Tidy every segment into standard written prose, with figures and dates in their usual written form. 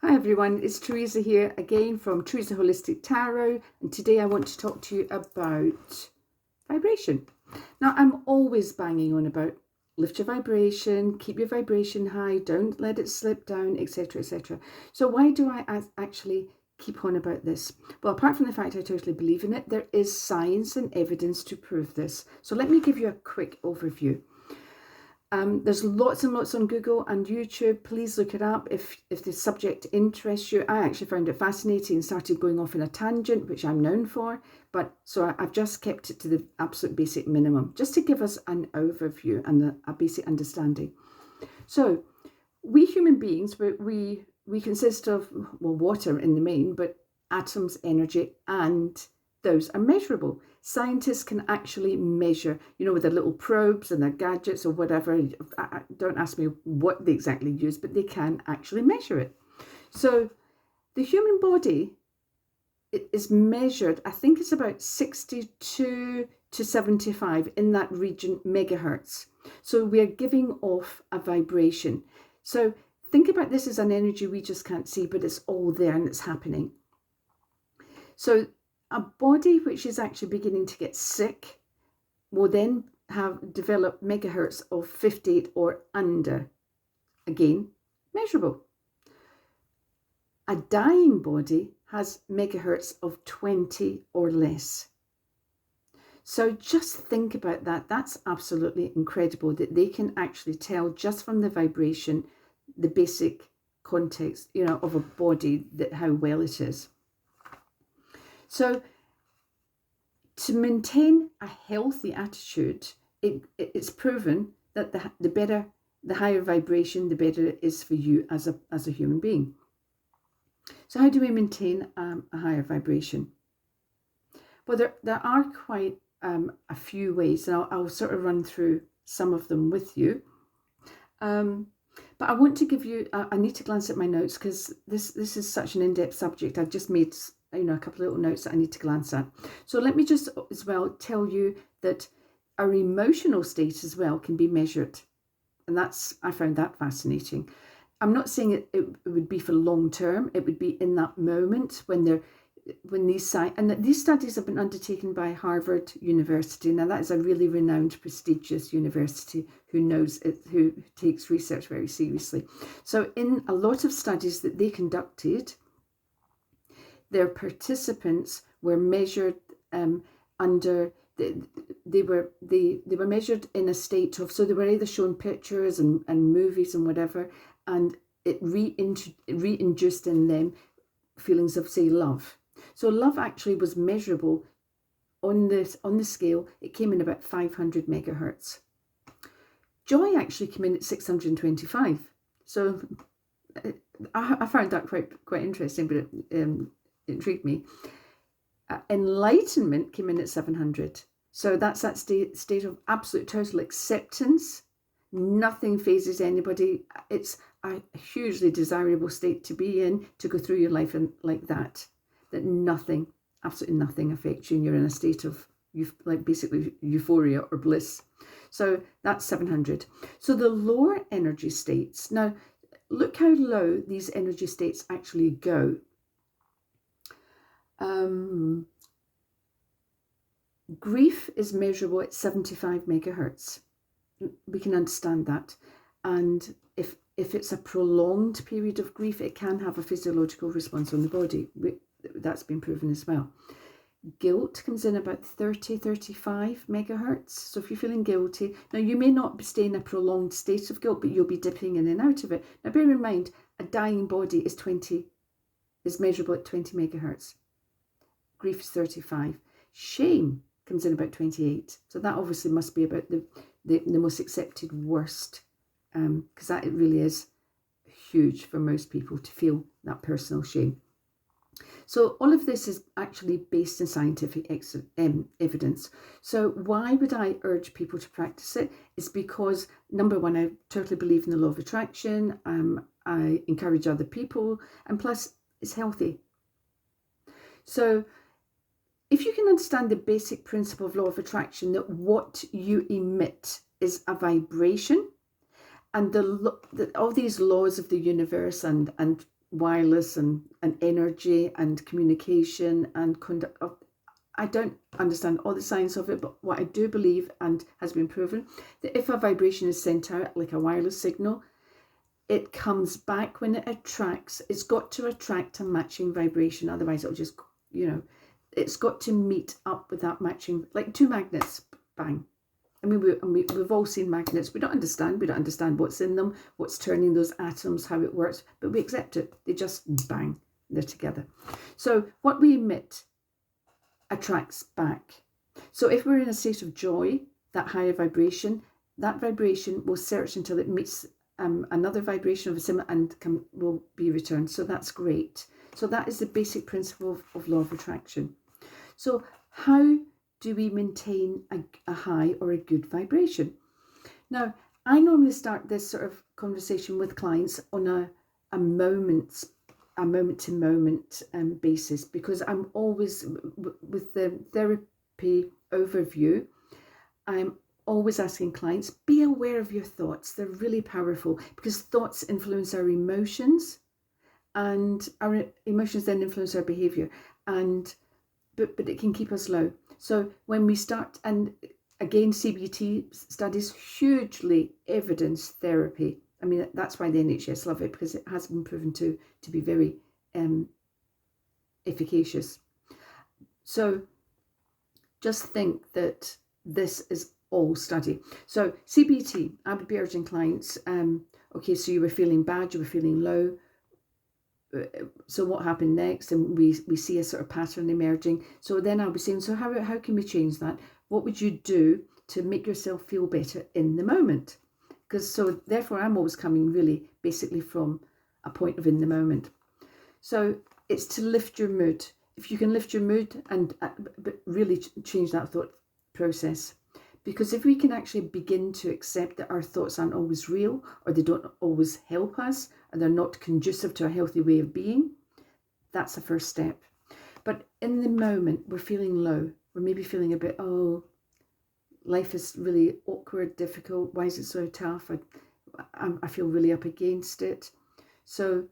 Hi everyone, it's Theresa here again from Theresa Holistic Tarot, and today I want to talk to you about vibration. Now, I'm always banging on about lift your vibration, keep your vibration high, don't let it slip down, etc, etc. So why do I actually keep on about this? Well, apart from the fact I totally believe in it, there is science and evidence to prove this. So let me give you a quick overview. There's lots and lots on Google and YouTube. Please look it up if the subject interests you. I actually found it fascinating and started going off in a tangent, which I'm known for. But so I've just kept it to the absolute basic minimum, just to give us an overview and a basic understanding. So we human beings, we consist of, well, water in the main, but atoms, energy, and those are measurable. Scientists can actually measure, with their little probes and their gadgets or whatever. Don't ask me what they exactly use, but they can actually measure it. So the human body is measured, I think it's about 62 to 75 in that region megahertz. So we are giving off a vibration. So think about this as an energy we just can't see, but it's all there and it's happening. So a body which is actually beginning to get sick will then have developed megahertz of 58 or under. Again, measurable. A dying body has megahertz of 20 or less. So just think about that. That's absolutely incredible that they can actually tell just from the vibration, the basic context, of a body, that how well it is. So to maintain a healthy attitude, it's proven that the higher vibration, the better it is for you as a human being. So how do we maintain a higher vibration? Well, there are quite a few ways, and I'll sort of run through some of them with you. But I want to give you, I need to glance at my notes because this is such an in-depth subject. I've just made a couple of little notes that I need to glance at. So let me just as well tell you that our emotional state as well can be measured. And I found that fascinating. I'm not saying it would be for long term. It would be in that moment when these studies have been undertaken by Harvard University. Now that is a really renowned, prestigious university who takes research very seriously. So in a lot of studies that they conducted, their participants were measured they were measured in a state of, so they were either shown pictures and movies and whatever, and it re-induced in them feelings of, say, love. So love actually was measurable on the scale. It came in about 500 megahertz. Joy actually came in at 625. So I found that quite interesting, but it intrigued me. Enlightenment came in at 700. So that's that state of absolute total acceptance. Nothing phases anybody. It's a hugely desirable state to be in, to go through your life like that nothing, absolutely nothing affects you, and you're in a state of basically euphoria or bliss. So that's 700. So the lower energy states, now look how low these energy states actually go. Grief is measurable at 75 megahertz. We can understand that. And if it's a prolonged period of grief, it can have a physiological response on the body. That's been proven as well. Guilt comes in about 35 megahertz. So if you're feeling guilty, now you may not stay in a prolonged state of guilt, but you'll be dipping in and out of it. Now bear in mind, a dying body is measurable at 20 megahertz. Grief is 35. Shame comes in about 28. So that obviously must be about the most accepted worst, because that it really is huge for most people to feel that personal shame. So all of this is actually based in scientific evidence. So why would I urge people to practice it? It's because, number one, I totally believe in the law of attraction. I encourage other people, and plus it's healthy. So if you can understand the basic principle of law of attraction, that what you emit is a vibration, and all these laws of the universe and wireless and energy and communication and conduct. I don't understand all the science of it, but what I do believe, and has been proven, that if a vibration is sent out like a wireless signal, it comes back when it attracts. It's got to attract a matching vibration, otherwise it'll just, it's got to meet up with that matching, like two magnets, bang. I mean, we've all seen magnets. We don't understand what's in them, what's turning those atoms, how it works, but we accept it. They just bang, they're together. So what we emit attracts back. So if we're in a state of joy, that higher vibration, that vibration will search until it meets another vibration of a similar and will be returned. So that's great. So that is the basic principle of law of attraction. So how do we maintain a high or a good vibration? Now, I normally start this sort of conversation with clients on a moment to moment basis, because I'm always, with the therapy overview, I'm always asking clients, be aware of your thoughts. They're really powerful, because thoughts influence our emotions, and our emotions then influence our behavior, but it can keep us low. So when we start, and again, CBT studies hugely evidence therapy. I mean, that's why the NHS love it, because it has been proven to be very efficacious. So just think that this is all study. So CBT, I would be urging clients, okay, so you were feeling bad, you were feeling low. So what happened next? And we see a sort of pattern emerging. So then I'll be saying, so how can we change that? What would you do to make yourself feel better in the moment? Because so therefore I'm always coming really basically from a point of in the moment. So it's to lift your mood. If you can lift your mood and but really change that thought process. Because if we can actually begin to accept that our thoughts aren't always real, or they don't always help us, and they're not conducive to a healthy way of being, that's the first step. But in the moment, we're feeling low. We're maybe feeling a bit, oh, life is really awkward, difficult. Why is it so tough? I feel really up against it. So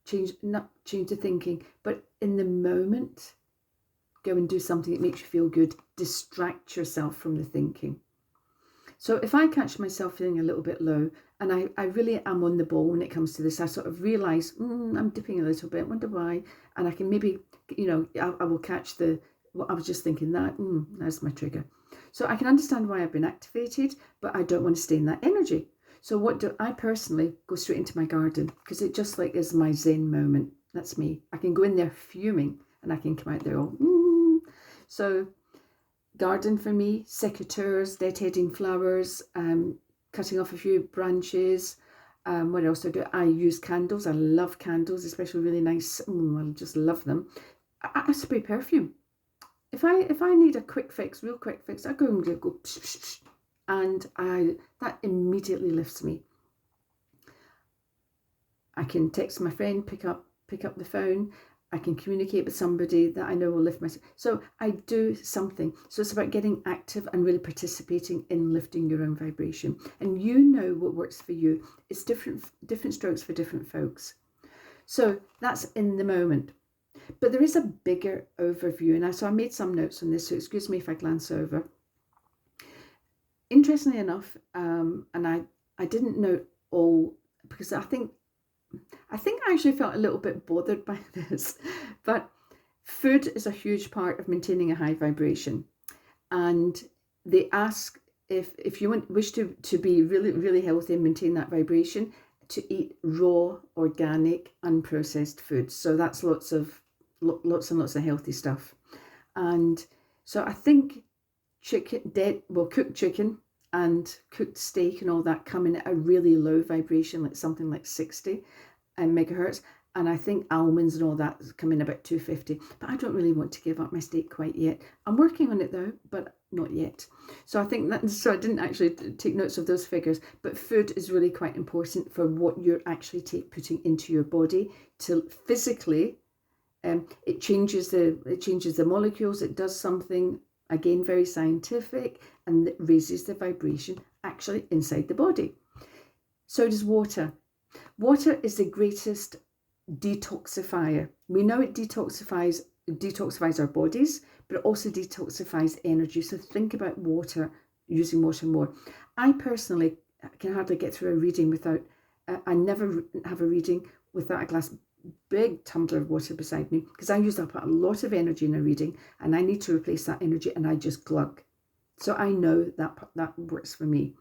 change the thinking. But in the moment, go and do something that makes you feel good. Distract yourself from the thinking. So if I catch myself feeling a little bit low, and I really am on the ball when it comes to this, I sort of realise, I'm dipping a little bit, wonder why, and I can maybe, I will catch what I was just thinking, that's my trigger. So I can understand why I've been activated, but I don't want to stay in that energy. So what do I personally go straight into my garden, because it just like is my Zen moment. That's me. I can go in there fuming, and I can come out there all, So garden for me, secateurs, deadheading flowers, cutting off a few branches. What else do I do? I use candles. I love candles, especially really nice. I just love them. I spray perfume. If I need a quick fix, real quick fix, I go and go psh, psh, psh, and that immediately lifts me. I can text my friend, pick up the phone. I can communicate with somebody that I know will lift myself. So I do something. So it's about getting active and really participating in lifting your own vibration. And you know what works for you. It's different strokes for different folks. So that's in the moment. But there is a bigger overview. And so I made some notes on this, so excuse me if I glance over. Interestingly enough, and I didn't know all, because I think I actually felt a little bit bothered by this, but food is a huge part of maintaining a high vibration. And they ask if you wish to be really, really healthy and maintain that vibration, to eat raw, organic, unprocessed foods. So that's lots and lots of healthy stuff. And so I think cooked chicken and cooked steak and all that come in at a really low vibration, like something like 60 megahertz. And I think almonds and all that come in about 250. But I don't really want to give up my steak quite yet. I'm working on it though, but not yet. So I think so I didn't actually take notes of those figures. But food is really quite important for what you're actually putting into your body to physically. It changes the molecules. It does something, again, very scientific, and it raises the vibration actually inside the body. So does water. Water is the greatest detoxifier. We know it detoxifies our bodies, but it also detoxifies energy. So think about water, using water more. I personally can hardly get through a reading without, I never have a reading without a big tumbler of water beside me, because I use up a lot of energy in a reading and I need to replace that energy, and I just glug. So I know that works for me.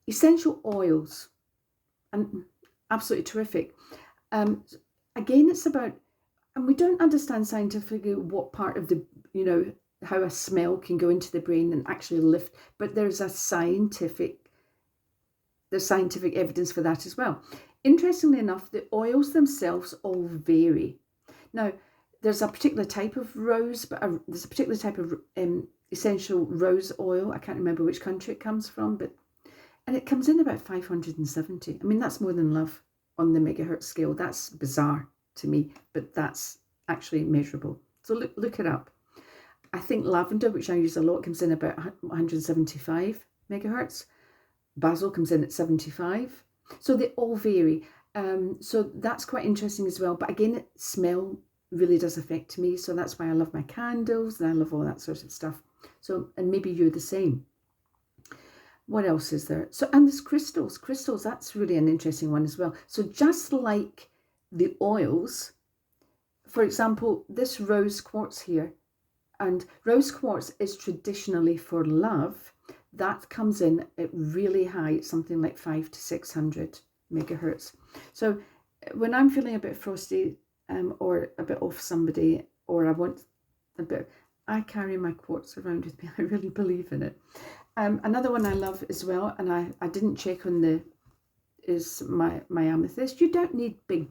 Essential oils, and absolutely terrific. Again, it's about, and we don't understand scientifically what part of the, how a smell can go into the brain and actually lift, but there's scientific evidence for that as well. Interestingly enough, the oils themselves all vary. Now, there's a particular type of rose, but there's a particular type of essential rose oil. I can't remember which country it comes from, and it comes in about 570. I mean, that's more than love on the megahertz scale. That's bizarre to me, but that's actually measurable. So look it up. I think lavender, which I use a lot, comes in about 175 megahertz. Basil comes in at 75. So they all vary. So that's quite interesting as well. But again, smell really does affect me. So that's why I love my candles and I love all that sort of stuff. So, and maybe you're the same. What else is there? So, and there's crystals. Crystals, that's really an interesting one as well. So just like the oils, for example, this rose quartz here, and rose quartz is traditionally for love. That comes in at really high, something like 500 to 600 megahertz. So when I'm feeling a bit frosty or a bit off somebody, or I want a bit, I carry my quartz around with me. I really believe in it. Another one I love as well, and I didn't check on is my amethyst. You don't need big,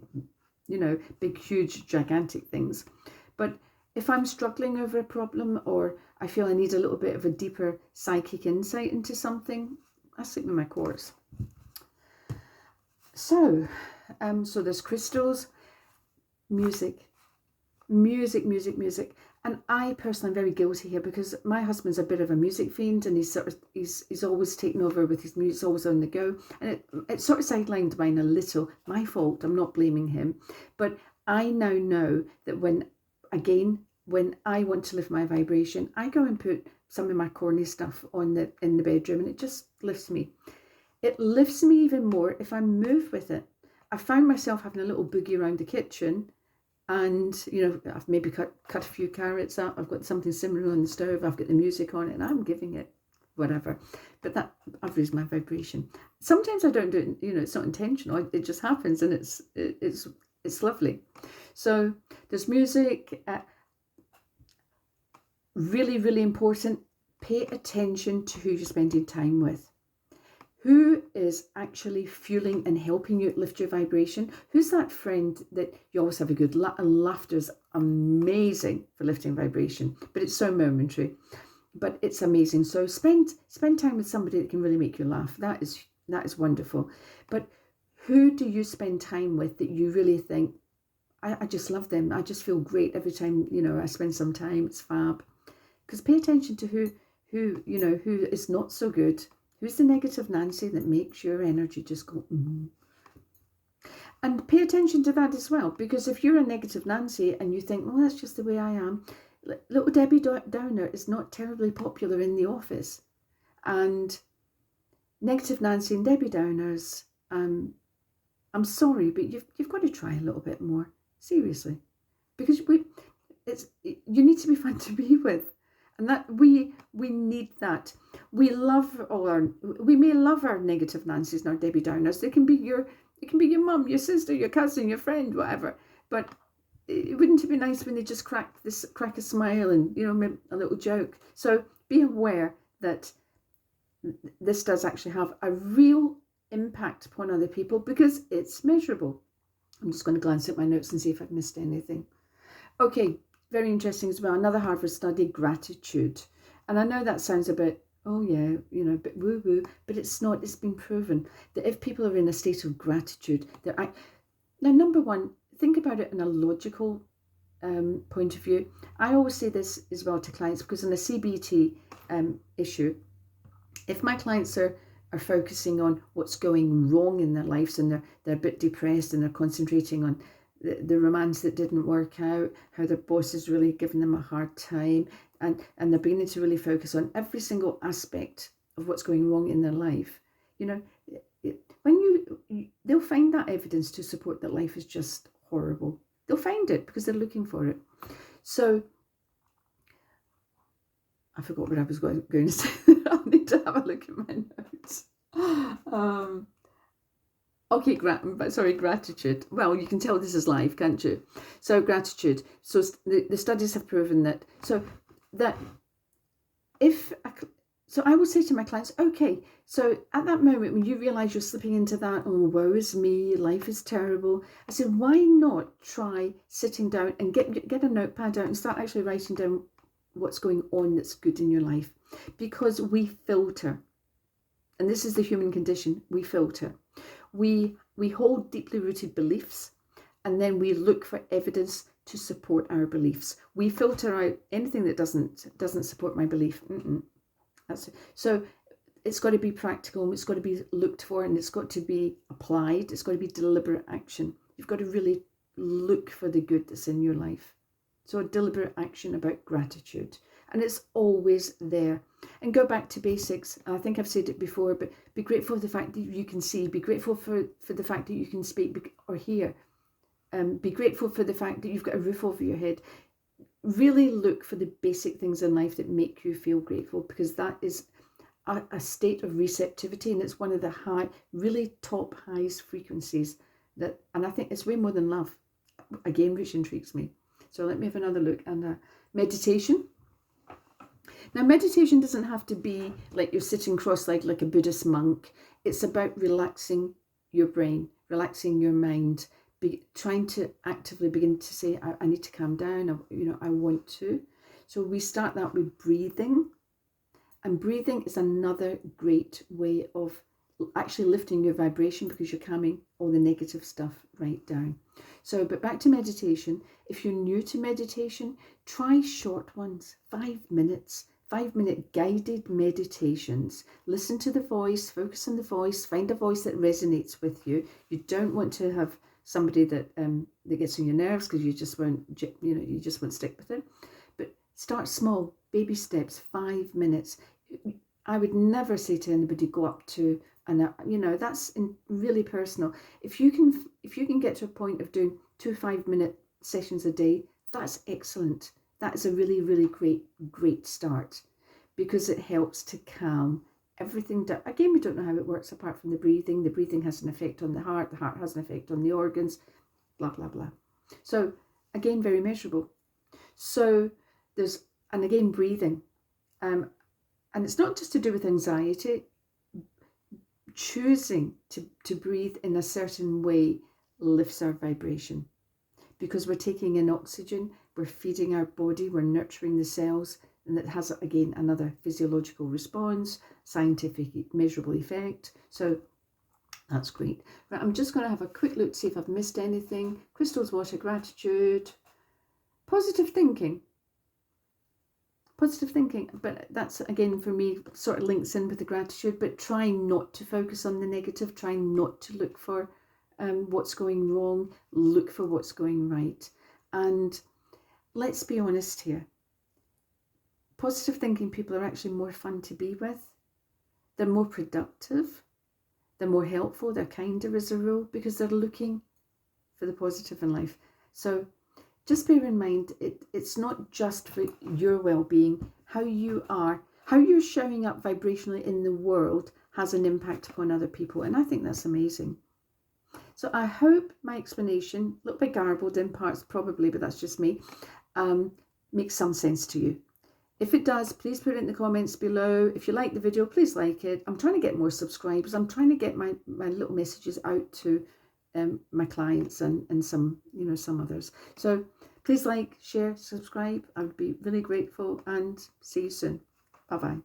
huge, gigantic things. But if I'm struggling over a problem, or I feel I need a little bit of a deeper psychic insight into something, I stick with my quartz. So there's crystals, music. And I personally am very guilty here, because my husband's a bit of a music fiend, and he's always taken over with his music, always on the go. And it sort of sidelined mine a little. My fault, I'm not blaming him. But I now know that when I want to lift my vibration, I go and put some of my corny stuff in the bedroom, and it just lifts me. It lifts me even more if I move with it. I found myself having a little boogie around the kitchen, and I've maybe cut a few carrots up. I've got something similar on the stove. I've got the music on it, and I'm giving it whatever. But that, I've raised my vibration. Sometimes I don't do it. It's not intentional. It just happens, and it's lovely. So there's music. Really, really important. Pay attention to who you're spending time with. Who is actually fueling and helping you lift your vibration? Who's that friend that you always have a good laugh? And laughter is amazing for lifting vibration, but it's so momentary. But it's amazing. So spend time with somebody that can really make you laugh. That is wonderful. But who do you spend time with that you really think, I just love them. I just feel great every time I spend some time. It's fab. Because pay attention to who is not so good. Who's the negative Nancy that makes your energy just go, And pay attention to that as well, because if you're a negative Nancy and you think, well, that's just the way I am, little Debbie Downer is not terribly popular in the office. And negative Nancy and Debbie Downers, I'm sorry, but you've got to try a little bit more, seriously, because you need to be fun to be with. And that we need that. We may love our negative Nancy's and our Debbie Downers. It can be your mum, your sister, your cousin, your friend, whatever. But wouldn't it be nice when they just crack a smile and a little joke? So be aware that this does actually have a real impact upon other people, because it's measurable. I'm just going to glance at my notes and see if I've missed anything. Okay. Very interesting as well. Another Harvard study, gratitude. And I know that sounds a bit, a bit woo-woo, but it's not. It's been proven that if people are in a state of gratitude, now, number one, think about it in a logical point of view. I always say this as well to clients, because in a CBT issue, if my clients are are focusing on what's going wrong in their lives, and they're a bit depressed, and they're concentrating on the romance that didn't work out, how their boss is really giving them a hard time, and they're beginning to really focus on every single aspect of what's going wrong in their life. You know, they'll find that evidence to support that life is just horrible. They'll find it because they're looking for it. So I forgot what I was going to say. I'll need to have a look at my notes. Okay, gratitude. Well, you can tell this is live, can't you? So gratitude. So the studies have proven that. So I will say to my clients, okay, so at that moment when you realise you're slipping into that, oh, woe is me, life is terrible, I said, why not try sitting down and get a notepad out and start actually writing down what's going on that's good in your life? Because we filter. And this is the human condition. We filter. We hold deeply rooted beliefs, and then we look for evidence to support our beliefs. We filter out anything that doesn't support my belief. So it's got to be practical, it's got to be looked for, and it's got to be applied. It's got to be deliberate action. You've got to really look for the good that's in your life. So a deliberate action about gratitude. And it's always there. And go back to basics. I think I've said it before, but be grateful for the fact that you can see. Be grateful for the fact that you can speak or hear. Be grateful for the fact that you've got a roof over your head. Really look for the basic things in life that make you feel grateful, because that is a state of receptivity, and it's one of the really top highest frequencies and I think it's way more than love, again, which intrigues me. So let me have another look. And meditation. Now, meditation doesn't have to be like you're sitting cross-legged like a Buddhist monk. It's about relaxing your brain, relaxing your mind, trying to actively begin to say, I need to calm down, I want to. So we start that with breathing. And breathing is another great way of actually lifting your vibration, because you're calming all the negative stuff right down. So, but back to meditation. If you're new to meditation, try short ones, 5 minutes. 5-minute guided meditations. Listen to the voice, focus on the voice, find a voice that resonates with you. You don't want to have somebody that gets on your nerves, because you just won't stick with it. But start small, baby steps, 5 minutes. I would never say to anybody go up to that's really personal. If you can get to a point of doing 2 5-minute sessions a day, that's excellent. That is a really, really great start, because it helps to calm everything down. Again, we don't know how it works apart from the breathing. The breathing has an effect on the heart has an effect on the organs, blah, blah, blah. So again, very measurable. So again, breathing. And it's not just to do with anxiety. Choosing to breathe in a certain way lifts our vibration, because we're taking in oxygen, we're feeding our body, we're nurturing the cells, and that has, again, another physiological response, scientific measurable effect. So that's great. Right, I'm just going to have a quick look to see if I've missed anything. Crystals, water, gratitude, positive thinking. Positive thinking, but that's, again, for me, sort of links in with the gratitude, but trying not to focus on the negative, trying not to look for what's going wrong, look for what's going right. And let's be honest here. Positive thinking people are actually more fun to be with. They're more productive. They're more helpful. They're kinder as a rule, because they're looking for the positive in life. So just bear in mind, it's not just for your well-being. How you're showing up vibrationally in the world has an impact upon other people. And I think that's amazing. So I hope my explanation, a little bit garbled in parts probably, but that's just me, makes some sense to you. If it does, please put it in the comments below. If you like the video, please like it. I'm trying to get more subscribers. I'm trying to get my little messages out to my clients and some others. So please like, share, subscribe. I would be really grateful, and see you soon. Bye-bye.